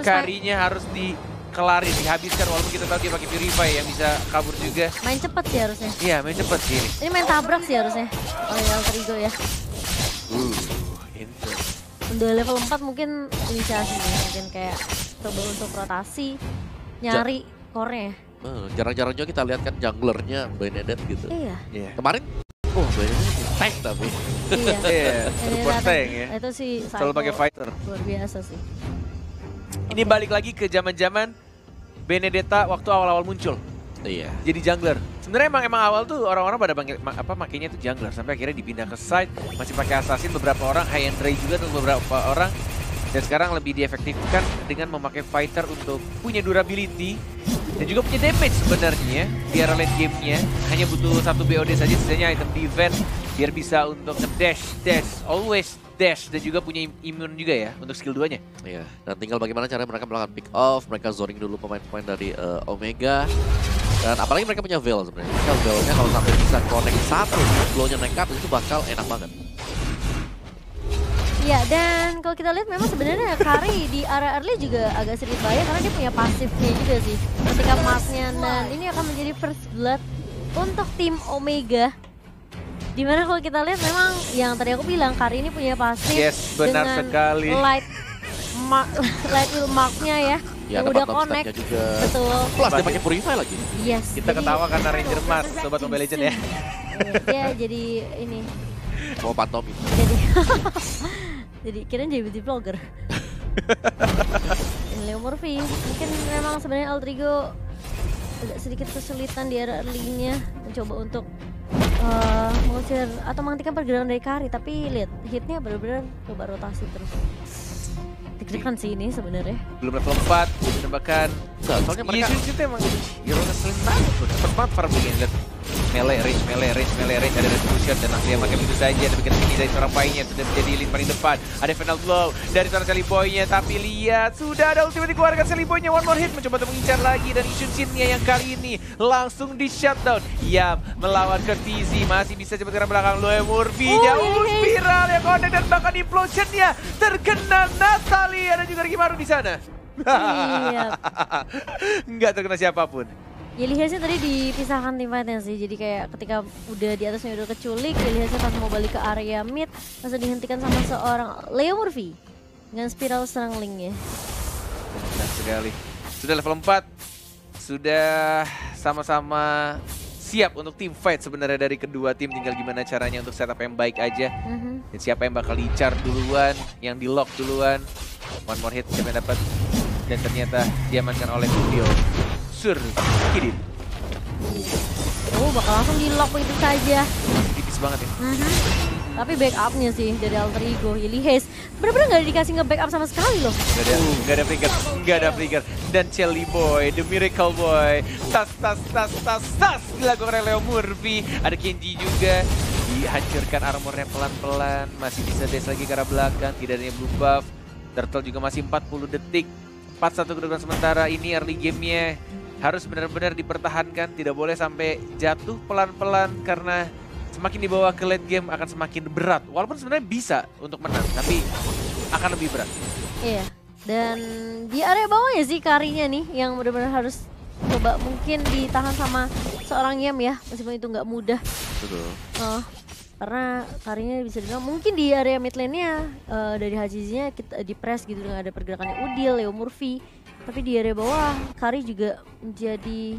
Karinya harus dikelarin, dihabiskan walaupun kita tahu dia pakai Purify yang bisa kabur juga. Main cepet sih harusnya. Iya, main cepet sih ini. Ini main tabrak sih harusnya. Oh ya, Alter Ego ya. Itu. Udah level 4 mungkin inisiasi nih. Mungkin kayak coba untuk rotasi, nyari core-nya. Jarang-jarang juga kita lihat kan junglernya Benedetta gitu. Iya. Kemarin, Benedetta tank tapi. Iya. Support tank ya. Itu sih selalu pakai fighter. Luar biasa sih. Ini balik lagi ke zaman-zaman Benedetta waktu awal-awal muncul. Iya. Jadi jungler. Sebenarnya emang awal tuh orang-orang pada makainya tuh jungler sampai akhirnya dipindah ke side, masih pakai assassin beberapa orang, high end Ray juga untuk beberapa orang. Dan sekarang lebih diefektifkan dengan memakai fighter untuk punya durability dan juga punya damage sebenarnya di era late game-nya. Hanya butuh satu BOD saja, sisanya item defense biar bisa untuk nge-dash, always dash, dan juga punya imun juga ya untuk skill 2-nya. Iya, dan tinggal bagaimana caranya mereka melakukan pick off, mereka zoning dulu pemain-pemain dari Omega. Dan apalagi mereka punya Veil sebenarnya. Veil-nya kalau sampai bisa connect satu, blow-nya nekat itu bakal enak banget. Ya, dan kalau kita lihat memang sebenarnya Kari di area early juga agak sedikit bahaya karena dia punya pasifnya juga sih. Ketika Marknya, dan ini akan menjadi first blood untuk tim Omega. Dimana kalau kita lihat memang yang tadi aku bilang Kari ini punya pasif benar dengan sekali. light wheel marknya ya. Ya, yang udah connect juga. Betul. Plus dia pakai Purify lagi. Yes. Kita ketawa karena Ranger Mars, sobat Mobile Legends ya. Dia jadi ini. Mau pantomim. Jadi kirain jadi beauty vlogger. Leo Murphy mungkin memang sebenarnya Alter Ego agak sedikit kesulitan di area early-nya mencoba untuk mengusir atau menghentikan pergerakan dari Kari, tapi lihat hitnya benar-benar coba rotasi terus. Deg-degan sih ini sebenarnya. Belum level 4, bahkan soalnya mereka itu emang hero ngeselin banget tuh. Cepet banget farm begini, lihat melee range, ada retribution dan langsung dia pakai begitu saja. Tapi kan ini dari seorang Pai-nya sudah menjadi lini paling depan. Ada final blow dari seorang Sally Boy-nya, tapi lihat sudah ada ultimate dikeluarkan Sally Boy-nya. One more hit mencoba untuk mengincar lagi, dan Ishin Shin-nya yang kali ini langsung di shutdown. Yam melawan Curtizy masih bisa cepat ke belakang. Leo Murphy jauh spiral yang connect dan bahkan implosion-nya terkena Natalie. Ada juga Ricky Maru di sana. Iya. Nggak terkena siapapun. Yelihasnya tadi dipisahkan tim fightnya sih, jadi kayak ketika udah di atasnya udah keculik, Yelihasnya pas mau balik ke area mid langsung dihentikan sama seorang Leo Murphy dengan spiral strangling-nya. Benar sekali. Sudah level 4, sudah sama-sama siap untuk tim fight sebenarnya dari kedua tim, tinggal gimana caranya untuk setup yang baik aja. Dan siapa yang bakal dicar duluan, yang di lock duluan. One more hit siapa yang dapat, dan ternyata diamankan oleh Studio Surkidin. Oh, bakal langsung di lock begitu saja. Tipis banget ya. Tapi backupnya sih dari Alter Ego, Yelihas bener-bener gak dikasih nge-backup sama sekali loh. Gak ada flicker. Dan Shelly Boy, The Miracle Boy, tas dilakukan oleh Leo Murphy. Ada Kenji juga, dihancurkan armornya pelan-pelan. Masih bisa dash lagi ke arah belakang, tidak adanya blue buff. Turtle juga masih 40 detik. 4-1 kedudukan sementara. Ini early game-nya harus benar-benar dipertahankan, tidak boleh sampai jatuh pelan-pelan, karena semakin dibawa ke late game akan semakin berat. Walaupun sebenarnya bisa untuk menang, tapi akan lebih berat. Iya, dan di area bawahnya sih Karinya nih yang benar-benar harus coba mungkin ditahan sama seorang Yam ya, meskipun itu nggak mudah. Betul. Karena Karinya bisa dibilang mungkin di area mid lane-nya dari Hajizinya kita di press gitu dengan ada pergerakannya Udil, Leo Murphy. Tapi di area bawah Kari juga menjadi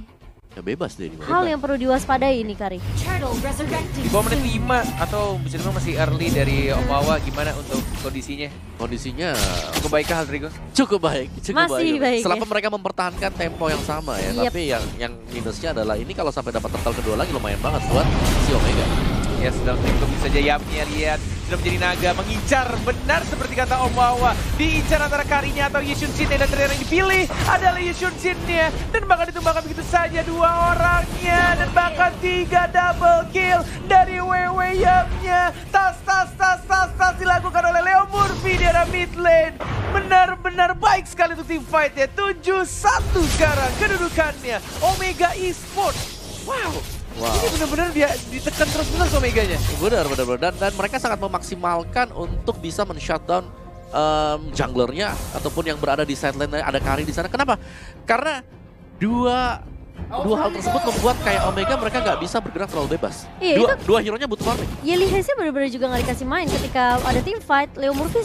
ya bebas deh. Hal yang perlu diwaspadai ini Kari. Di bawah menit 5 atau bisa dibilang masih early dari Omawa, gimana untuk kondisinya? Kondisinya cukup baik kah Aldrigo? Cukup baik. Masih baik. Selama mereka mempertahankan tempo yang sama ya. Tapi yang minusnya adalah ini kalau sampai dapat turtle kedua lagi lumayan banget buat si Omega. Ya, sedang tengok saja Yamnya, lihat sudah menjadi naga, mengincar benar seperti kata Omawa. Diincar antara Karinya atau Yishun Shin-nya, dan ternyata yang dipilih adalah Yishun Shin-nya. Dan bahkan ditumbangkan begitu saja dua orangnya, dan bahkan 3 double kill dari WW Yamnya. Tas dilakukan oleh Leo Murphy di arah mid lane. Benar-benar baik sekali untuk tim fight ya. 7-1 sekarang kedudukannya Omega Esports. Wow. Wow. Ini bener-bener dia ditekan terus-menerus Omeganya. Benar. Dan mereka sangat memaksimalkan untuk bisa men-shutdown junglernya ataupun yang berada di sideline ada Kari di sana. Kenapa? Karena dua hal tersebut membuat kayak Omega mereka nggak bisa bergerak terlalu bebas. Iya, Dua hero-nya butuh farming. Yeli Heznya benar-benar juga nggak dikasih main ketika ada team fight. Leo Murphy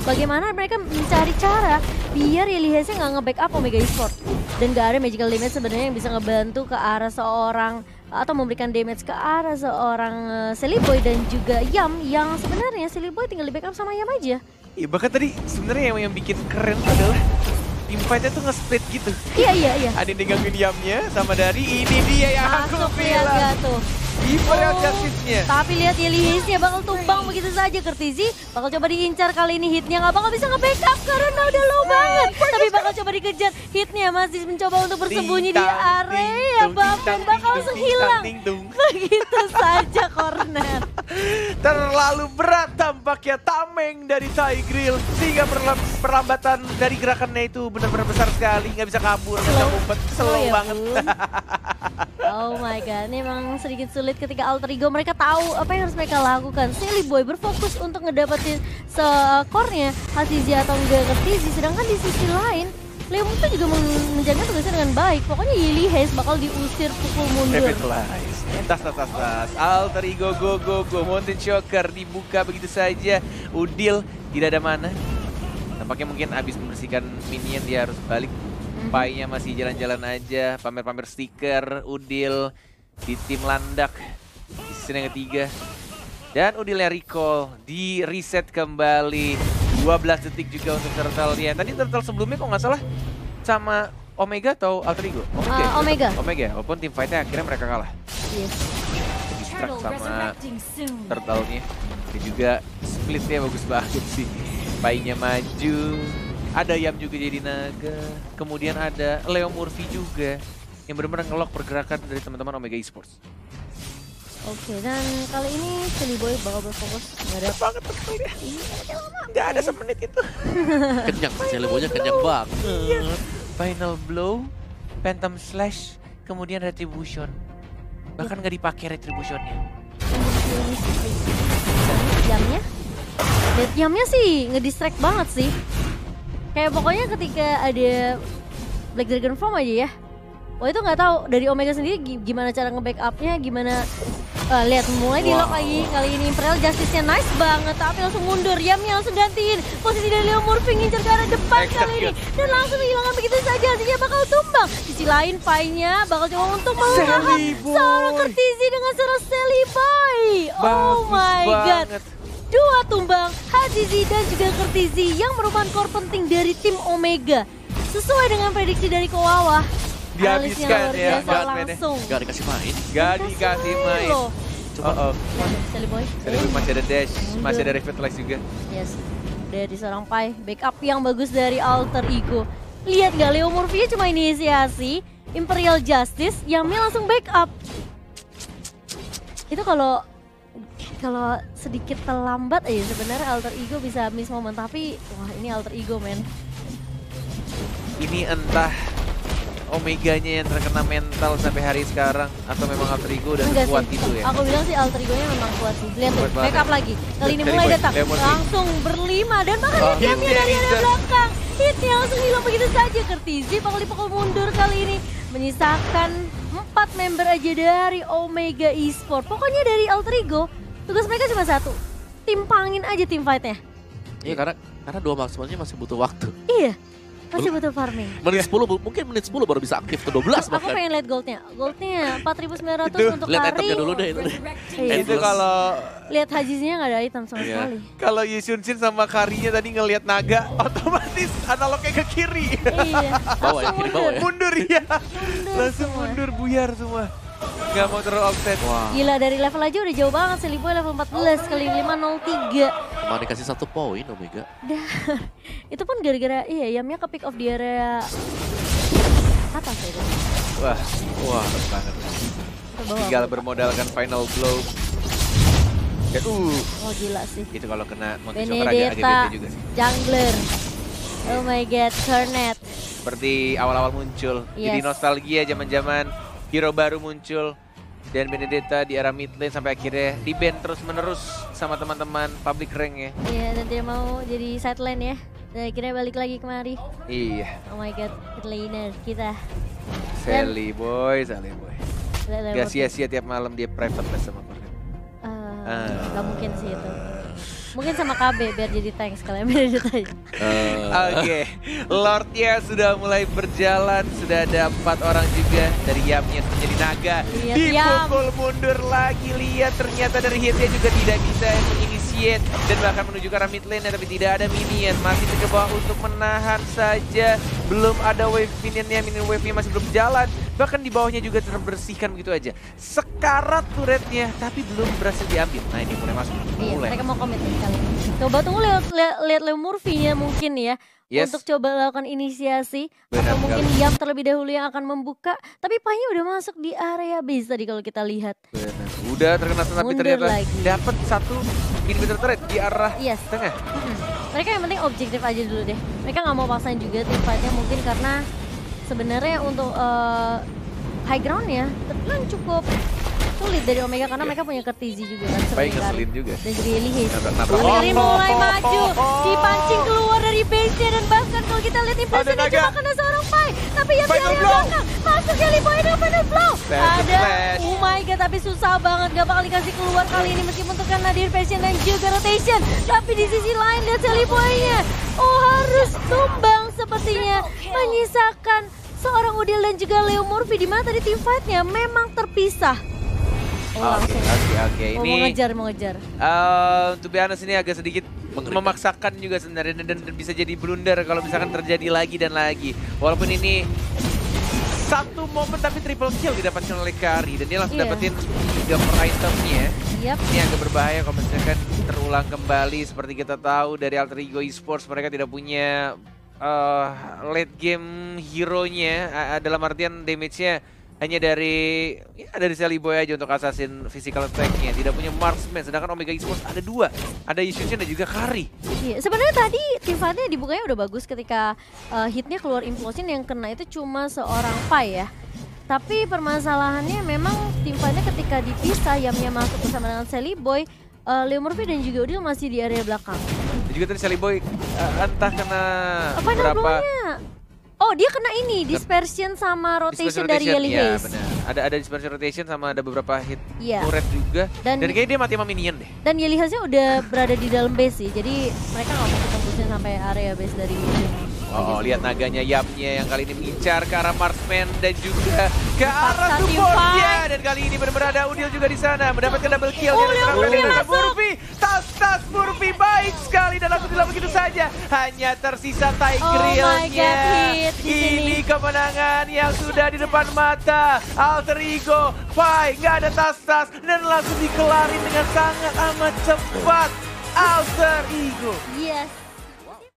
bagaimana mereka mencari cara biar Yeli Heznya nggak nge-backup Omega Esports. Dan nggak ada magical damage sebenarnya yang bisa ngebantu ke arah seorang atau memberikan damage ke arah seorang Silly Boy dan juga Yam yang sebenarnya Silly Boy tinggal di-backup sama Yam aja. Iya, bahkan tadi sebenarnya yang bikin keren adalah team fight-nya tuh nge-split gitu. Iya. Ada yang digangguin Yamnya sama dari ini dia yang aku Masuk lihat bilang. gak tuh? Imperial Justice-nya. Tapi lihat Yeli Heznya bakal tumbang begitu saja. Kertizi bakal coba diincar kali ini, hitnya nggak bakal bisa nge-backup karena udah low banget. Tapi bakal coba dikejar, hitnya masih mencoba untuk bersembunyi di area. Bapen bakal langsung hilang. Begitu saja corner. Terlalu berat tampaknya tameng dari Tigreal sehingga perlambatan dari gerakannya itu benar-benar besar sekali, nggak bisa kabur, nggak bisa ngumpet, slow ya banget. Oh my god, ini emang sedikit sulit ketika Alter Ego mereka tahu apa yang harus mereka lakukan. Silly Boy berfokus untuk ngedapetin skornya Hazizi atau enggak Kertizi, sedangkan di sisi lain Leo Murphy juga menjaga tugasnya dengan baik. Pokoknya Yeli Hez bakal diusir pukul mundur. Revitalize. Tas. Alter Ego go. Mountain Shocker dibuka begitu saja. Udil tidak ada mana. Tampaknya mungkin habis membersihkan minion dia harus balik. Pai-nya masih jalan-jalan aja, pamer-pamer stiker, Udil di tim landak di season yang ketiga. Dan Udilnya recall, di reset kembali, 12 detik juga untuk Turtle-nya. Tadi Turtle sebelumnya kok nggak salah sama Omega atau Alter Ego? Omega, walaupun tim fight-nya akhirnya mereka kalah. Yes. Distract sama Turtle-nya. Dan juga split-nya bagus banget sih. Pai-nya maju. Ada Yam juga jadi naga, kemudian ada Leo Murphy juga yang benar-benar ngelok pergerakan dari teman-teman Omega Esports. Oke, dan kali ini Silly Boy bakal berfokus. Nggak ada banget dia. Nggak ada semenit itu. Kenyang, Silly Boy-nya kenyang banget. Final blow, Phantom Slash, kemudian Retribution. Bahkan nggak dipakai Retributionnya. Yamnya sih ngedistract banget sih. Kayak pokoknya ketika ada Black Dragon Form aja ya. Wah itu nggak tahu dari Omega sendiri gimana cara nge-backupnya, gimana lihat mulai di lock lagi. Kali ini Imperial Justice-nya nice banget, tapi langsung mundur. Yamnya langsung gantiin posisi dari Leo Murphy ngincer ke arah depan kali ini dan langsung hilangkan begitu saja. Artinya bakal tumbang. Sisi lain Pai-nya bakal coba untuk melahap seorang Kertizi dengan seorang Silly Boy. Oh my god. Dua tumbang, Hazizi dan juga Kertizi yang merupakan core penting dari tim Omega. Sesuai dengan prediksi dari Kowawa, dihabiskan ya, langsung. Gak dikasih main. Gak dikasih main. Silly Boy masih ada dash, masih ada Revitalize juga. Yes, dari seorang Pai, backup yang bagus dari Alter Ego. Lihat gak, Leo Murphy cuma inisiasi, Imperial Justice, Yami langsung backup. Itu kalau sedikit terlambat aja sebenarnya Alter Ego bisa miss momen, tapi wah ini Alter Ego men. Ini entah Omeganya yang terkena mental sampai hari sekarang atau memang Alter Ego udah kuat gitu ya. Aku bilang sih Alter Ego-nya memang kuat sih. Lihat tuh, backup lagi. Kali ini mulai datang langsung berlima dan bahkan Yamnya dari arah belakang. Hitnya langsung hilang begitu saja. Kertizi bakal dipukul mundur kali ini, menyisakan 4 member aja dari Omega Esports. Pokoknya dari Alter Ego tugas mereka cuma satu, timpangin aja tim fight-nya. Iya, karena dua maksimalnya masih butuh waktu. Iya, masih butuh farming. Menit 10, mungkin menit 10 baru bisa aktif ke 12 bahkan. Aku pengen lihat goldnya. Goldnya 4.900 untuk lihat Kari. itemnya dulu deh itu deh. Itu kalau lihat Hazizinya nggak ada item sama sekali. Kalau Yusunshin sama Karinya tadi ngelihat naga, otomatis analognya ke kiri. Iya, Bawah ya, kiri bawah ya. Mundur ya. Langsung mundur, buyar semua. Gak mau terlalu offset. Gila, dari level aja udah jauh banget. Silly Boy level 14 kali 503. Cuma dikasih 1 poin Omega. Itu pun gara-gara Yamnya ke pick off di area atas ya. Wah banget. Tinggal bermodalkan final blow. Dan oh gila sih. Itu kalau kena Mountain Shocker agak beda juga sih. Jungler. Oh my god, Cornet. Seperti awal-awal muncul. Jadi nostalgia zaman-zaman hero baru muncul. Dan Benedetta di arah mid lane sampai akhirnya di-ban terus-menerus sama teman-teman public rank ya. Iya, dan dia mau jadi side lane ya. Dan akhirnya balik lagi kemari. Iya. Oh my god, mid laner kita. Sally boy. Lihat Gak sia-sia tiap malam dia private les sama Kornet. Gak mungkin sih itu. Mungkin sama KB biar jadi tank sekalian Benedetta aja. Oke, Lordnya sudah mulai berjalan, sudah ada 4 orang juga dari Yamnya menjadi naga. Lihat Dipukul mundur lagi, lihat ternyata dari hitnya juga tidak bisa menginisiate dan bahkan menuju ke arah mid lane tapi tidak ada minion, masih ke bawah untuk menahan saja. Belum ada wave minionnya, minion wave-nya masih belum jalan. Bahkan di bawahnya juga terbersihkan begitu aja. Sekarat turretnya tapi belum berhasil diambil. Nah ini mulai masuk. Iya, mereka mau komit nih kali ini. Coba tunggu lihat Leo Murphy-nya mungkin ya. Yes. Untuk coba lakukan inisiasi. Benar atau mungkin sekali. Yam terlebih dahulu yang akan membuka. Tapi Panya udah masuk di area base tadi kalau kita lihat. Benar. Udah terkena tapi Mundur ternyata lagi. dapat satu inhibitor turret di arah Yes. tengah. Mereka yang penting objektif aja dulu deh. Mereka nggak mau paksain juga tim fight-nya mungkin karena sebenarnya untuk high ground-nya terbilang cukup sulit dari Omega karena mereka punya Kertizi juga kan Baik sebenarnya. ngeselin juga. Dan jadi Elihis. Nabrak-nabrak. Kali mulai Oh, maju, dipancing keluar dari base-nya dan bahkan kalau kita lihat impressionnya naga. cuma kena seorang Pai. Tapi yang di Final area blow. belakang masuk Jelly Boy dan Final Blow. Seven Ada, flash. oh my god tapi susah banget gak bakal dikasih keluar kali ini meskipun terkena Dispersion dan juga rotation. Tapi di sisi lain lihat Jelly Boy-nya. Oh harus tumbang sepertinya menyisakan seorang Udil dan juga Leo Murphy di mana tadi tim fight-nya memang terpisah. Oh, langsung. Oke. Oh, Ini mau ngejar. to be honest ini agak sedikit Mengerikan. memaksakan juga sebenarnya dan bisa jadi blunder kalau misalkan terjadi lagi dan lagi. Walaupun ini satu momen tapi triple kill didapatkan oleh Kari dan dia langsung Iya. dapetin 3 per itemnya. Yap. Ini agak berbahaya kalau misalkan terulang kembali seperti kita tahu dari Alter Ego Esports mereka tidak punya late game hero-nya dalam artian damage-nya hanya dari Sally Boy aja untuk assassin physical attack-nya. Tidak punya marksman, sedangkan Omega Esports ada 2. Ada Yushin dan juga Kari. Iya, sebenarnya tadi tim fight-nya dibukanya udah bagus ketika hitnya keluar implosion yang kena itu cuma seorang Pai ya. Tapi permasalahannya memang tim fight-nya ketika dipisah Yamnya masuk bersama dengan Sally Boy, Leo Murphy dan juga Udil masih di area belakang. Dan juga tadi Sally Boy entah kena Final berapa blow-nya. Oh dia kena ini, dispersion sama rotation dari Yelly ya, Hayes. benar. Ada dispersion rotation sama ada beberapa hit Iya. turret juga. Dan- Dan kayaknya dia mati sama minion deh. Dan Yelly Hayesnya udah berada di dalam base sih, jadi mereka nggak mau tembusnya sampai area base dari Oh, lihat naganya Yamnya yang kali ini mengincar ke arah marksman dan juga ke arah Paksa tim supportnya. fight. Dan kali ini benar-benar ada Udil juga di sana mendapatkan double kill. Oh, Dia Leo diserang Murphy oleh masuk. Murphy. Tas Murphy baik sekali dan langsung dilakukan begitu saja. Hanya tersisa Oh my Tigreal-nya. God, hit di sini. Ini kemenangan yang sudah di depan mata. Alter Ego, Pai, nggak ada tas dan langsung dikelarin dengan sangat amat cepat. Alter Ego. Yes.